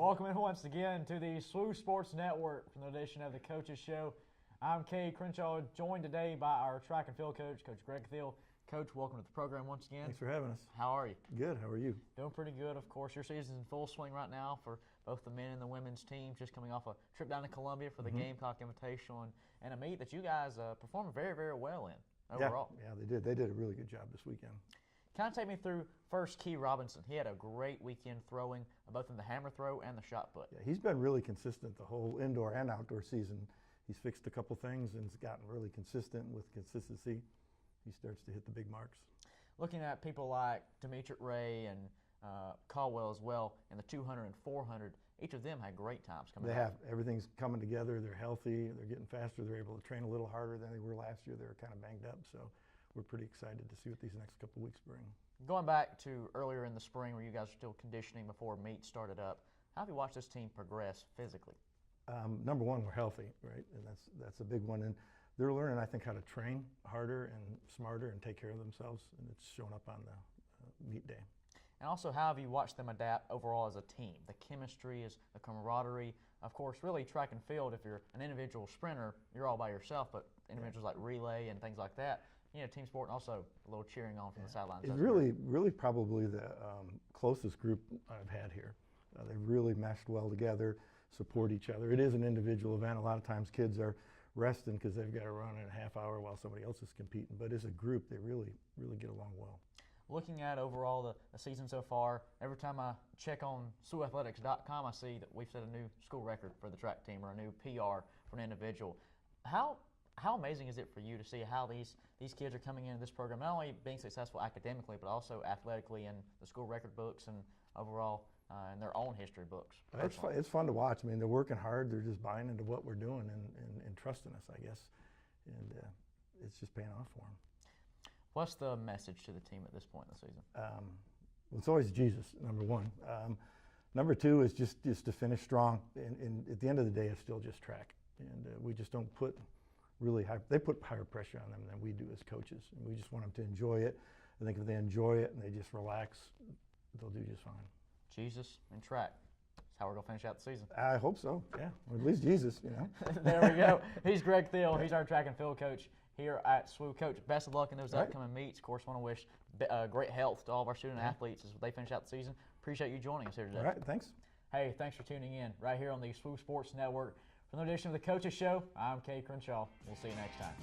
Welcome in once again to the SWU Sports Network from the edition of the Coaches Show. I'm Kay Crenshaw, joined today by our track and field coach, Coach Greg Thiel. Coach, welcome to the program once again. Thanks for having us. How are you? Good. How are you? Doing pretty good, of course. Your season's in full swing right now for both the men and the women's teams, just coming off a trip down to Columbia for the Gamecock Invitational and a meet that you guys performed very, very well in overall. Yeah, they did. They did a really good job this weekend. Kind of take me through first Key Robinson. He had a great weekend throwing, both in the hammer throw and the shot put. Yeah, he's been really consistent the whole indoor and outdoor season. He's fixed a couple things and has gotten really consistent. With consistency, he starts to hit the big marks. Looking at people like Demetric Ray and Caldwell as well, in the 200 and 400, each of them had great times coming out. They have. Everything's coming together. They're healthy. They're getting faster. They're able to train a little harder than they were last year. They were kind of banged up, so we're pretty excited to see what these next couple weeks bring. Going back to earlier in the spring where you guys were still conditioning before meet started up, how have you watched this team progress physically? Number one, we're healthy, right? And that's a big one. And they're learning, I think, how to train harder and smarter and take care of themselves. And it's shown up on the meet day. And also, how have you watched them adapt overall as a team? The chemistry, is the camaraderie. Of course, really track and field, if you're an individual sprinter, you're all by yourself, but individuals like relay and things like that, you know, team sport and also a little cheering on from the sidelines. It's really probably the closest group I've had here. They've really meshed well together, support each other. It is an individual event. A lot of times kids are resting because they've got to run in a half hour while somebody else is competing. But as a group, they really get along well. Looking at overall the season so far, every time I check on SWUathletics.com, I see that we've set a new school record for the track team or a new PR for an individual. How amazing is it for you to see how these kids are coming into this program, not only being successful academically, but also athletically in the school record books and overall in their own history books? It's fun to watch. I mean, they're working hard. They're just buying into what we're doing and trusting us, I guess. And it's just paying off for them. What's the message to the team at this point in the season? Well, it's always Jesus, number one. Number two is just to finish strong. And at the end of the day, it's still just track. And we just don't put really high, they put higher pressure on them than we do as coaches. And we just want them to enjoy it. I think if they enjoy it and they just relax, they'll do just fine. Jesus and track. That's how we're going to finish out the season. I hope so, yeah. Or at least Jesus, you know. There we go. He's Greg Thiel. He's our track and field coach here at SWU. Coach, best of luck in those upcoming meets. Of course, want to wish great health to all of our student athletes as they finish out the season. Appreciate you joining us here today. All right, thanks. Hey, thanks for tuning in right here on the SWU Sports Network. For the edition of the Coaches Show, I'm Kay Crenshaw. We'll see you next time.